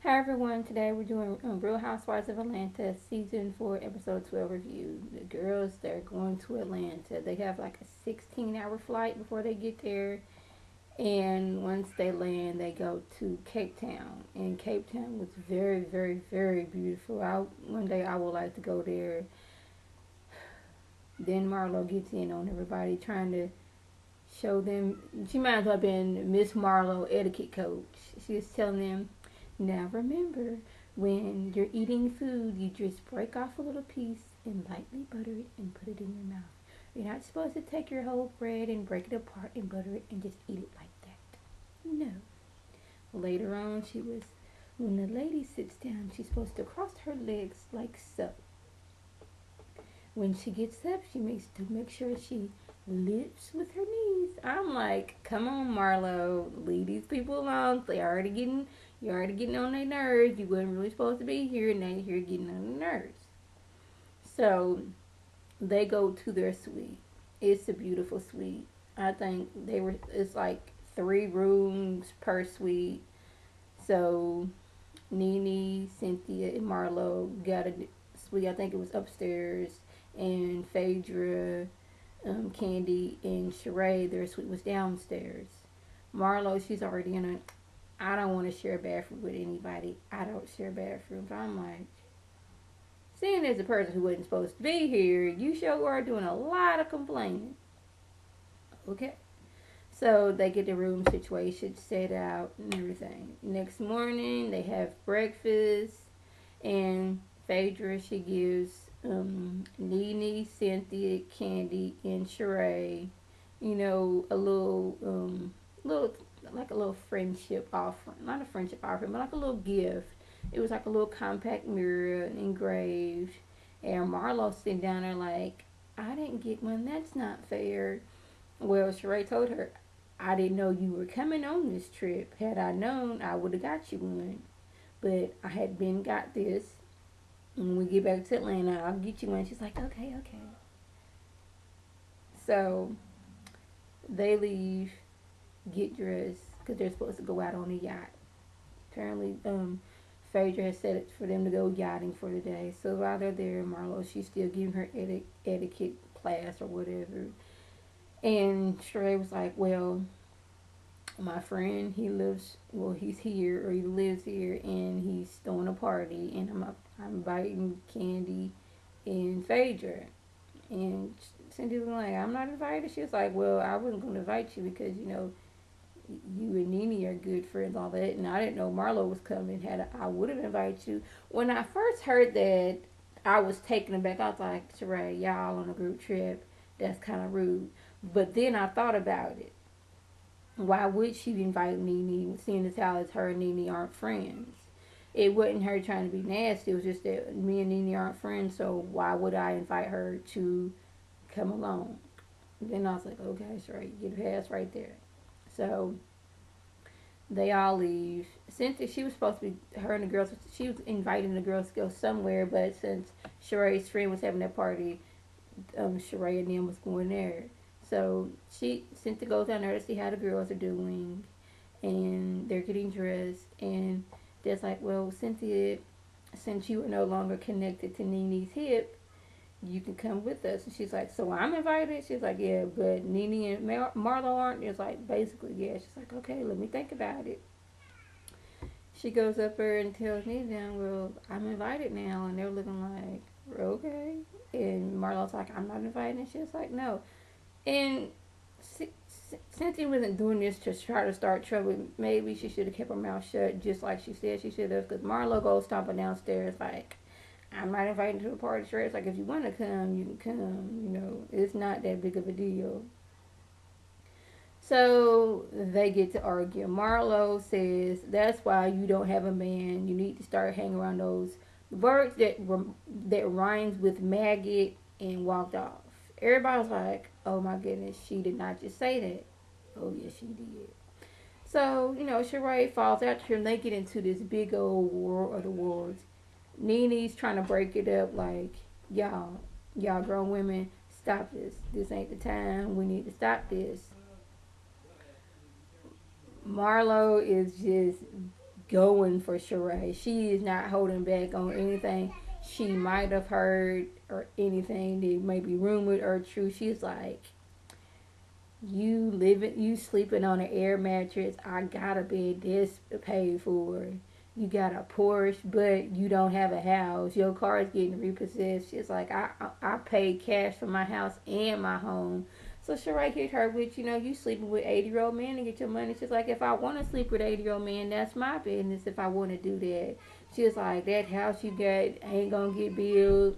Hi everyone, today we're doing Real Housewives of Atlanta Season 4 Episode 12 review. The girls, they're going to Atlanta. They have like a 16-hour flight before they get there. And once they land, they go to Cape Town. And Cape Town was very, very, very beautiful. One day I would like to go there. Then Marlo gets in on everybody trying to show them. She might as well have been Miss Marlo etiquette coach. She was telling them, now remember, when you're eating food, you just break off a little piece and lightly butter it and put it in your mouth. You're not supposed to take your whole bread and break it apart and butter it and just eat it like that. No. Later on, when the lady sits down, she's supposed to cross her legs like so. When she gets up, she makes to make sure she lifts with her knees. I'm like, come on, Marlo, leave these people alone. You're already getting on their nerves. You wasn't really supposed to be here, and now you're here getting on their nerves. So they go to their suite. It's a beautiful suite. I think it's like 3 rooms per suite. So Nene, Cynthia, and Marlo got a suite. I think it was upstairs, and Phaedra, Candy, and Sheree, their suite was downstairs. Marlo, she's already in a. I don't want to share a bathroom with anybody. I don't share bathrooms. I'm like, seeing as a person who wasn't supposed to be here, you sure are doing a lot of complaining. Okay. So they get the room situation set out and everything. Next morning, they have breakfast, and Phaedra, she gives Nene, Cynthia, Candy, and Sheree, a little friendship offering. Not a friendship offering, but like a little gift. It was like a little compact mirror engraved. And Marlo sitting down there like, I didn't get one. That's not fair. Well, Sheree told her, I didn't know you were coming on this trip. Had I known, I would have got you one. But I had been got this. When we get back to Atlanta, I'll get you one. She's like, okay, okay. So they leave, get dressed, because they're supposed to go out on a yacht. Apparently, Phaedra has set it for them to go yachting for the day. So while they're there, Marlo, she's still giving her etiquette class or whatever. And Sheree was like, well, my friend, he's here, or he lives here, and he's throwing a party, and I'm inviting Candy and Phaedra. And Cindy was like, I'm not invited. She was like, well, I wasn't going to invite you because, you and Nene are good friends, all that, and I didn't know Marlo was coming. I would have invited you. When I first heard that, I was taken aback. I was like, Sheree, y'all on a group trip. That's kind of rude. But then I thought about it. Why would she invite Nene, seeing as how her and Nene aren't friends? It wasn't her trying to be nasty. It was just that me and Nene aren't friends, so why would I invite her to come along? Then I was like, okay, Sheree, you get a pass right there. So they all leave. Cynthia, she was supposed to be, her and the girls, she was inviting the girls to go somewhere, but since Sheree's friend was having that party, Sheree and them was going there. So Cynthia goes down there to see how the girls are doing, and they're getting dressed, and there's like, well, Cynthia, since you are no longer connected to Nene's hip, you can come with us. And she's like, so I'm invited? She's like, yeah, but Nene and Marlo aren't. It's like, basically, yeah. She's like, okay, let me think about it. She goes up there and tells Nene down, well, I'm invited now. And they're looking like, okay. And Marlo's like, I'm not invited. And she's like, no. And Cynthia wasn't doing this to try to start trouble. Maybe she should have kept her mouth shut, just like she said she should have. Because Marlo goes stomping downstairs like, I'm not invited to the party. Sure, it's like, if you want to come, you can come. It's not that big of a deal. So they get to argue. Marlo says that's why you don't have a man. You need to start hanging around those words that rhymes with maggot, and walked off. Everybody was like, oh my goodness, she did not just say that. Oh yes, she did. So, Sheree falls after him. They get into this big old war of the words. Nene's trying to break it up like, y'all grown women, stop this. This ain't the time. We need to stop this. Marlo is just going for Sheree. She is not holding back on anything she might have heard or anything that may be rumored or true. She's like, you sleeping on an air mattress. I got a bed this paid for. You got a Porsche, but you don't have a house. Your car is getting repossessed. She's like, I paid cash for my house and my home. So Sheree hit her with, you sleeping with 80-year-old man to get your money. She's like, if I want to sleep with 80-year-old man, that's my business if I want to do that. She's like, that house you got ain't gonna get built.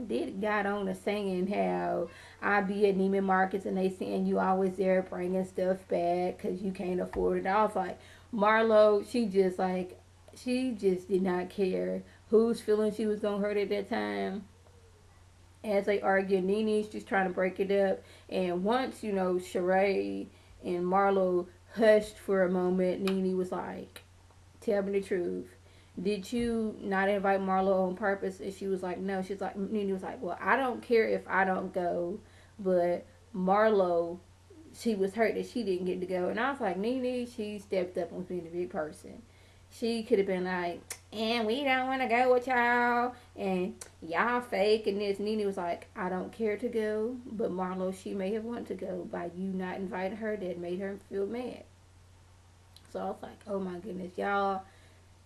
Did got on to saying how I be at Neiman Marcus and they saying you always there bringing stuff back because you can't afford it. I was like, Marlo, she just did not care whose feelings she was gonna hurt at that time. As they argued, Nene's just trying to break it up. And once, Sheree and Marlo hushed for a moment, Nene was like, tell me the truth. Did you not invite Marlo on purpose? And she was like, no. She's like, Nene was like, well, I don't care if I don't go, but Marlo, she was hurt that she didn't get to go. And I was like, Nene, she stepped up and being a big person. She could have been like, and we don't want to go with y'all, and y'all fake, and this. Nene was like, I don't care to go, but Marlo, she may have wanted to go. By you not inviting her, that made her feel mad. So I was like, oh my goodness, y'all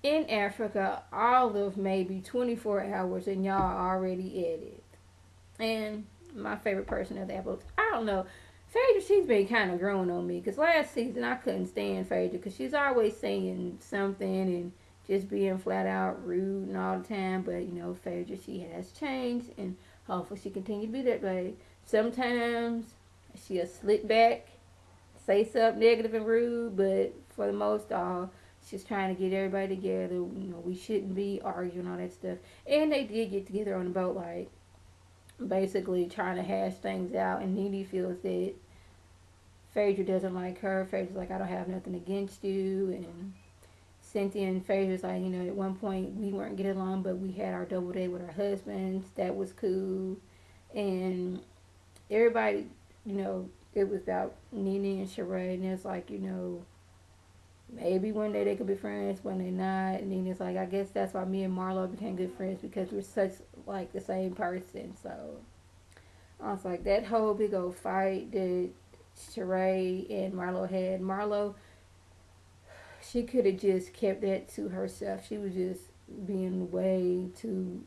in Africa, all of maybe 24 hours, and y'all already at it. And my favorite person of the episode, I don't know, Phaedra, she's been kind of growing on me. Because last season, I couldn't stand Phaedra. Because she's always saying something and just being flat out rude and all the time. But, Phaedra, she has changed. And hopefully she continue to be that way. Sometimes she'll slip back, say something negative and rude. But for the most part, she's trying to get everybody together. We shouldn't be arguing all that stuff. And they did get together on the boat, like, basically trying to hash things out. And Nene feels that Phaedra doesn't like her. Phaedra's like, I don't have nothing against you. And Cynthia and Phaedra's like, at one point we weren't getting along, but we had our double date with our husbands. That was cool. And everybody, it was about Nene and Sheree. And it's like, maybe one day they could be friends, when they're not. And then it's like, I guess that's why me and Marlo became good friends, because we're such like the same person. So I was like, that whole big old fight that Sheree and Marlo had. Marlo, she could have just kept that to herself. She was just being way too.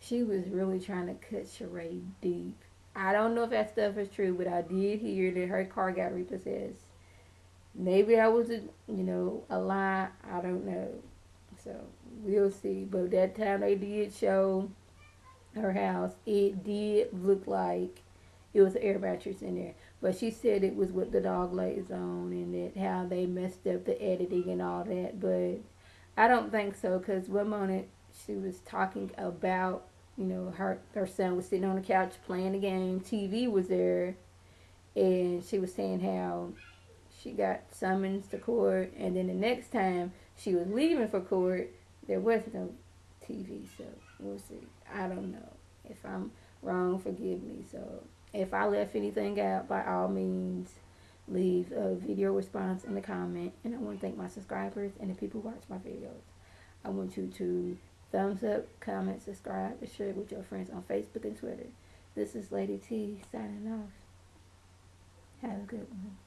She was really trying to cut Sheree deep. I don't know if that stuff is true, but I did hear that her car got repossessed. Maybe that was a lie. I don't know. So we'll see. But that time they did show her house, it did look like it was an air mattress in there. But she said it was what the dog lays on, and that how they messed up the editing and all that. But I don't think so, because one moment she was talking about, her son was sitting on the couch playing the game. TV was there, and she was saying how she got summoned to court, and then the next time she was leaving for court, there was no TV. So we'll see. I don't know. If I'm wrong, forgive me. So if I left anything out, by all means, leave a video response in the comment. And I want to thank my subscribers and the people who watch my videos. I want you to thumbs up, comment, subscribe, and share it with your friends on Facebook and Twitter. This is Lady T signing off. Have a good one.